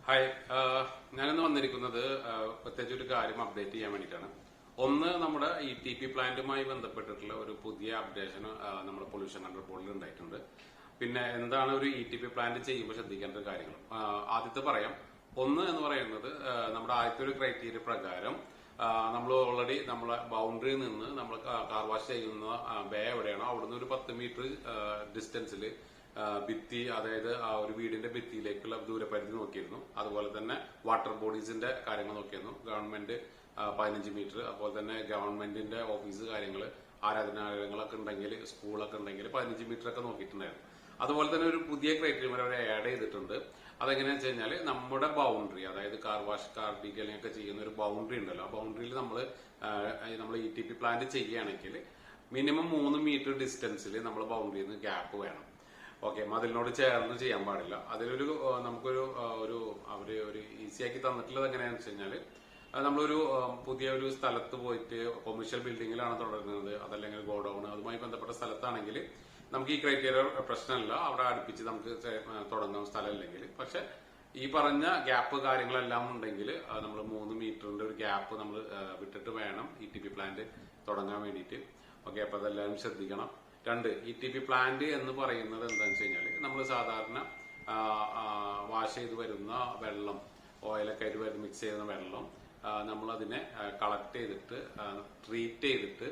Hi, ഞാനിന്ന് വന്നിരിക്കുന്നത് പ്രത്യേകിച്ച് ഒരു കാര്യം അപ്ഡേറ്റ് ചെയ്യാൻ വേണ്ടിയിട്ടാണ്. ഒന്ന്, നമ്മുടെ ETP പ്ലാന്റുമായി ബന്ധപ്പെട്ടിട്ടുള്ള ഒരു പുതിയ അപ്ഡേഷൻ നമ്മുടെ പൊല്യൂഷൻ കൺട്രോൾ ബോർഡിൽ ഉണ്ടായിട്ടുണ്ട്. പിന്നെ എന്താണ് ഒരു ETP പ്ലാന്റ് ചെയ്യുമ്പോൾ ശ്രദ്ധിക്കേണ്ട കാര്യങ്ങൾ ആദ്യത്തെ പറയാം. ഒന്ന് എന്ന് പറയുന്നത്, നമ്മുടെ ആദ്യത്തെ ഒരു ക്രൈറ്റീരിയ പ്രകാരം നമ്മൾ ഓൾറെഡി നമ്മളെ ബൗണ്ടറിയിൽ നിന്ന് നമ്മൾ കാർ വാഷ് ചെയ്യുന്ന ബേ എവിടെയാണോ അവിടുന്ന് ഒരു 10 മീറ്റർ ഡിസ്റ്റൻസിൽ ഭിത്തി, അതായത് ആ ഒരു വീടിന്റെ ഭിത്തിയിലേക്കുള്ള ദൂരപരിധി നോക്കിയിരുന്നു. അതുപോലെ തന്നെ വാട്ടർ ബോഡീസിന്റെ കാര്യങ്ങൾ നോക്കിയിരുന്നു. ഗവൺമെന്റ് 15 മീറ്റർ, അതുപോലെ തന്നെ ഗവൺമെന്റിന്റെ ഓഫീസ് കാര്യങ്ങൾ, ആരാധനാലയങ്ങളൊക്കെ ഉണ്ടെങ്കിൽ, സ്കൂളൊക്കെ ഉണ്ടെങ്കിൽ 15 മീറ്റർ ഒക്കെ നോക്കിയിട്ടുണ്ടായിരുന്നു. അതുപോലെ തന്നെ ഒരു പുതിയ ക്രൈറ്റീരിയ അവർ ആഡ് ചെയ്തിട്ടുണ്ട്. അതെങ്ങനെയാണെന്ന് വെച്ച് കഴിഞ്ഞാൽ, നമ്മുടെ ബൗണ്ടറി, അതായത് കാർ വാഷ്, കാർ ഡീറ്റെയിലിംഗ് ഒക്കെ ചെയ്യുന്ന ഒരു ബൗണ്ടറി ഉണ്ടല്ലോ, ആ ബൗണ്ടറിയിൽ നമ്മൾ ETP പ്ലാന്റ് ചെയ്യുകയാണെങ്കിൽ മിനിമം 3 മീറ്റർ ഡിസ്റ്റൻസിൽ നമ്മൾ ബൗണ്ടറിയിൽ നിന്ന് ഗ്യാപ്പ് വേണം. ഓക്കെ, മതിലിനോട് ചേർന്ന് ചെയ്യാൻ പാടില്ല. അതിലൊരു നമുക്കൊരു അവര് ഒരു ഈസി ആക്കി തന്നിട്ടുള്ളത് എങ്ങനെയാണെന്ന് വെച്ച് കഴിഞ്ഞാൽ, നമ്മളൊരു പുതിയ ഒരു സ്ഥലത്ത് പോയിട്ട് കൊമേഴ്ഷ്യൽ ബിൽഡിങ്ങിലാണ് തുടങ്ങുന്നത്, അതല്ലെങ്കിൽ ഗോഡൌൺ, അതുമായി ബന്ധപ്പെട്ട സ്ഥലത്താണെങ്കിൽ നമുക്ക് ഈ ക്രൈറ്റീരിയ പ്രശ്നമല്ല, അവിടെ അടുപ്പിച്ച് നമുക്ക് തുടങ്ങാൻ സ്ഥലമില്ലെങ്കിൽ. പക്ഷെ ഈ പറഞ്ഞ ഗ്യാപ്പ് കാര്യങ്ങളെല്ലാം ഉണ്ടെങ്കിൽ നമ്മൾ 3 മീറ്ററിന്റെ ഒരു ഗ്യാപ്പ് നമ്മൾ വിട്ടിട്ട് വേണം ETP പ്ലാന്റ് തുടങ്ങാൻ വേണ്ടിയിട്ട്. ഓക്കെ, അപ്പൊ അതെല്ലാവരും ശ്രദ്ധിക്കണം. 2, ETP പ്ലാന്റ് എന്ന് പറയുന്നത് എന്താണെന്ന് വെച്ച് കഴിഞ്ഞാൽ, നമ്മൾ സാധാരണ വാഷ് ചെയ്ത് വരുന്ന വെള്ളം, ഓയിലൊക്കെ ആയിട്ട് മിക്സ് ചെയ്യുന്ന വെള്ളം നമ്മളതിനെ കളക്ട് ചെയ്തിട്ട് ട്രീറ്റ് ചെയ്തിട്ട്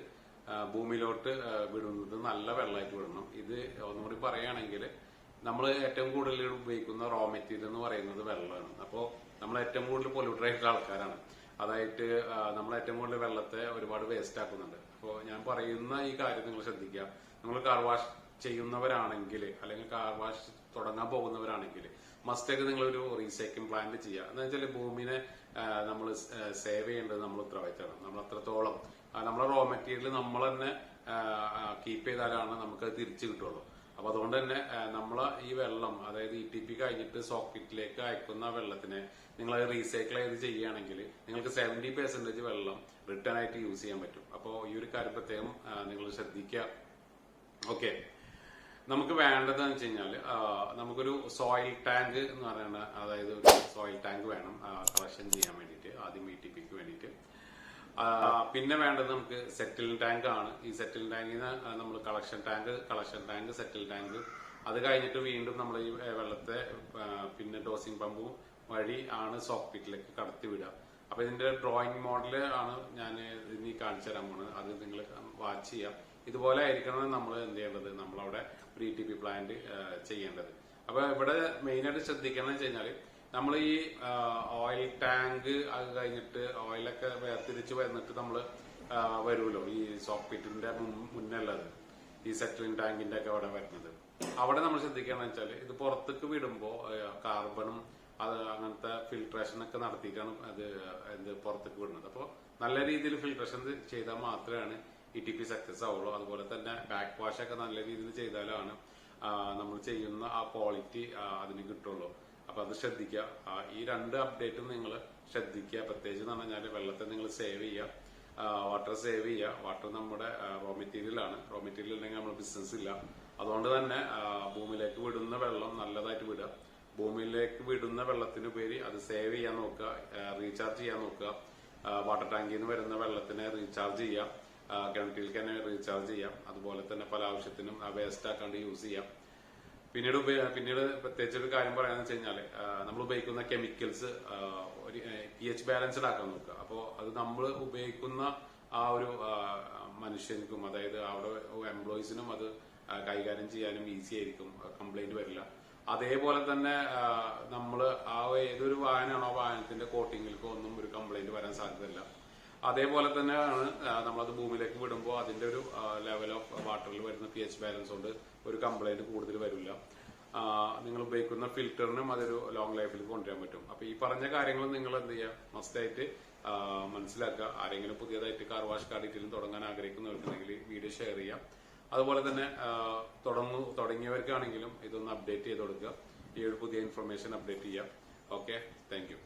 ഭൂമിയിലോട്ട് വിടുന്നത് നല്ല വെള്ളമായിട്ട് വിടണം. ഇത് ഒന്നുകൂടി പറയുകയാണെങ്കിൽ, നമ്മൾ ഏറ്റവും കൂടുതൽ ഉപയോഗിക്കുന്ന റോ മെറ്റീരിയൽ എന്ന് പറയുന്നത് വെള്ളമാണ്. അപ്പോൾ നമ്മൾ ഏറ്റവും കൂടുതൽ പൊല്യൂട്ടഡ് ആയിട്ടുള്ള ആൾക്കാരാണ്. അതായിട്ട് നമ്മൾ ഏറ്റവും കൂടുതൽ വെള്ളത്തെ ഒരുപാട് വേസ്റ്റ് ആക്കുന്നുണ്ട്. അപ്പോൾ ഞാൻ പറയുന്ന ഈ കാര്യം നിങ്ങൾ ശ്രദ്ധിക്കുക. നിങ്ങൾ കാർ വാഷ് ചെയ്യുന്നവരാണെങ്കിൽ, അല്ലെങ്കിൽ കാർ വാഷ് തുടങ്ങാൻ പോകുന്നവരാണെങ്കിൽ, മസ്റ്റായിട്ട് നിങ്ങളൊരു റീസൈക്ലിംഗ് പ്ലാന്റ് ചെയ്യുക. എന്ന് വെച്ചാൽ ഭൂമിനെ നമ്മൾ സേവ് ചെയ്യേണ്ടത് നമ്മൾ ഉത്തരവാദിത്തമാണ്. നമ്മൾ അത്രത്തോളം നമ്മളെ റോ മെറ്റീരിയൽ നമ്മൾ തന്നെ കീപ്പ് ചെയ്താലാണ് നമുക്ക് അത് തിരിച്ചു കിട്ടുള്ളൂ. അപ്പൊ അതുകൊണ്ട് തന്നെ നമ്മൾ ഈ വെള്ളം, അതായത് ETP കഴിഞ്ഞിട്ട് സോക്കറ്റിലേക്ക് അയക്കുന്ന വെള്ളത്തിനെ നിങ്ങൾ റീസൈക്കിൾ ചെയ്ത് ചെയ്യുകയാണെങ്കിൽ നിങ്ങൾക്ക് 70% വെള്ളം റിട്ടേൺ ആയിട്ട് യൂസ് ചെയ്യാൻ പറ്റും. അപ്പോൾ ഈ ഒരു കാര്യം പ്രത്യേകം നിങ്ങൾ ശ്രദ്ധിക്കുക. ഓക്കെ, നമുക്ക് വേണ്ടതെന്ന് വെച്ച് കഴിഞ്ഞാൽ, നമുക്കൊരു സോയിൽ ടാങ്ക് എന്ന് പറയുന്ന, അതായത് ഒരു സോയിൽ ടാങ്ക് വേണം കളക്ഷൻ ചെയ്യാൻ വേണ്ടിയിട്ട്, ആദ്യം ETPക്ക് വേണ്ടിയിട്ട്. പിന്നെ വേണ്ടത് നമുക്ക് സെറ്റിൽ ടാങ്ക് ആണ്. ഈ സെറ്റിൽ ടാങ്കിന് നമ്മൾ കളക്ഷൻ ടാങ്ക്, സെറ്റിൽ ടാങ്ക്, അത് കഴിഞ്ഞിട്ട് വീണ്ടും നമ്മൾ ഈ വെള്ളത്തെ പിന്നെ ഡോസിംഗ് പമ്പ് വഴി ആണ് സോക്പിറ്റിലേക്ക് കടത്തി വിടുക. അപ്പൊ ഇതിന്റെ ഡ്രോയിങ് മോഡൽ ആണ് ഞാൻ ഇനി കാണിച്ചു തരാൻ പോകുന്നത്. അത് നിങ്ങൾ വാച്ച് ചെയ്യാം. ഇതുപോലെ ആയിരിക്കണം നമ്മൾ എന്ത് ചെയ്യേണ്ടത്, നമ്മളവിടെ ഒരു ETP പ്ലാന്റ് ചെയ്യേണ്ടത്. അപ്പൊ ഇവിടെ മെയിൻ ആയിട്ട് ശ്രദ്ധിക്കണം എന്ന് വെച്ച് കഴിഞ്ഞാൽ, നമ്മൾ ഈ ഓയിൽ ടാങ്ക് അത് കഴിഞ്ഞിട്ട് ഓയിലൊക്കെ വേർതിരിച്ച് വന്നിട്ട് നമ്മൾ വരുമല്ലോ ഈ സോക്പിറ്റിന്റെ മുന്നുള്ളത്, ഈ സെറ്റിലിംഗ് ടാങ്കിന്റെ ഒക്കെ അവിടെ വരുന്നത്. അവിടെ നമ്മൾ ശ്രദ്ധിക്കുകയാണെന്ന് വെച്ചാൽ, ഇത് പുറത്തേക്ക് വിടുമ്പോൾ കാർബണും അത് അങ്ങനത്തെ ഫിൽട്രേഷൻ ഒക്കെ നടത്തിയിട്ടാണ് അത് പുറത്തേക്ക് വിടുന്നത്. അപ്പോൾ നല്ല രീതിയിൽ ഫിൽട്രേഷൻ ചെയ്താൽ മാത്രമാണ് ETP സക്സസ് ആവുള്ളൂ. അതുപോലെ തന്നെ ബാക്ക് വാഷ് ഒക്കെ നല്ല രീതിയിൽ ചെയ്താലാണ് നമ്മൾ ചെയ്യുന്ന ആ ക്വാളിറ്റി അതിന് കിട്ടുള്ളൂ. അപ്പൊ അത് ശ്രദ്ധിക്കുക. ഈ 2 അപ്ഡേറ്റും നിങ്ങൾ ശ്രദ്ധിക്കുക. പ്രത്യേകിച്ച് എന്ന് പറഞ്ഞാൽ, വെള്ളത്തെ നിങ്ങൾ സേവ് ചെയ്യുക, വാട്ടർ സേവ് ചെയ്യുക. വാട്ടർ നമ്മുടെ റോ മെറ്റീരിയൽ ആണ്. റോ മെറ്റീരിയൽ ഉണ്ടെങ്കിൽ നമ്മൾ ബിസിനസ് ഇല്ല. അതുകൊണ്ട് തന്നെ ഭൂമിയിലേക്ക് വിടുന്ന വെള്ളം നല്ലതായിട്ട് വിടുക. ഭൂമിയിലേക്ക് വിടുന്ന വെള്ളത്തിന് ഉപരി അത് സേവ് ചെയ്യാൻ നോക്കുക, റീചാർജ് ചെയ്യാൻ നോക്കുക. വാട്ടർ ടാങ്കിൽ നിന്ന് വരുന്ന വെള്ളത്തിനെ റീചാർജ് ചെയ്യാം, കിണറ്റിലേക്ക് തന്നെ റീചാർജ് ചെയ്യാം. അതുപോലെ തന്നെ പല ആവശ്യത്തിനും വേസ്റ്റ് ആക്കാണ്ട് യൂസ് ചെയ്യാം. പിന്നീട് പ്രത്യേകിച്ച് ഒരു കാര്യം പറയാന്ന് വെച്ച് കഴിഞ്ഞാല്, നമ്മൾ ഉപയോഗിക്കുന്ന കെമിക്കൽസ് ഒരു pH ബാലൻസ്ഡ് ആക്കാൻ നോക്കുക. അപ്പോൾ അത് നമ്മൾ ഉപയോഗിക്കുന്ന ആ ഒരു മനുഷ്യർക്കും, അതായത് അവിടെ എംപ്ലോയീസിനും അത് കൈകാര്യം ചെയ്യാനും ഈസി ആയിരിക്കും, കംപ്ലൈന്റ് വരില്ല. അതേപോലെ തന്നെ നമ്മൾ ഏതൊരു വാഹനമാണോ ആ വാഹനത്തിന്റെ കോട്ടിങ്ങിൽക്കോ ഒന്നും ഒരു കംപ്ലൈന്റ് വരാൻ സാധ്യതയില്ല. അതേപോലെ തന്നെയാണ് നമ്മളത് ഭൂമിയിലേക്ക് വിടുമ്പോൾ അതിന്റെ ഒരു ലെവൽ ഓഫ് വാട്ടറിൽ വരുന്ന pH ബാലൻസ് കൊണ്ട് ഒരു കംപ്ലൈന്റ് കൂടുതൽ വരില്ല. നിങ്ങൾ ഉപയോഗിക്കുന്ന ഫിൽറ്ററിനും അതൊരു ലോങ് ലൈഫിൽ കൊണ്ടുവരാൻ പറ്റും. അപ്പൊ ഈ പറഞ്ഞ കാര്യങ്ങൾ നിങ്ങൾ എന്ത് ചെയ്യുക, മസ്റ്റായിട്ട് മനസ്സിലാക്കുക. ആരെങ്കിലും പുതിയതായിട്ട് കാർ വാഷ് ഡീറ്റെയിലും തുടങ്ങാൻ ആഗ്രഹിക്കുന്നവർക്കുണ്ടെങ്കിൽ വീഡിയോ ഷെയർ ചെയ്യാം. അതുപോലെ തന്നെ തുടങ്ങിയവർക്കാണെങ്കിലും ഇതൊന്ന് അപ്ഡേറ്റ് ചെയ്ത് കൊടുക്കുക. ഈ ഒരു പുതിയ ഇൻഫർമേഷൻ അപ്ഡേറ്റ് ചെയ്യാം. Okay, thank you.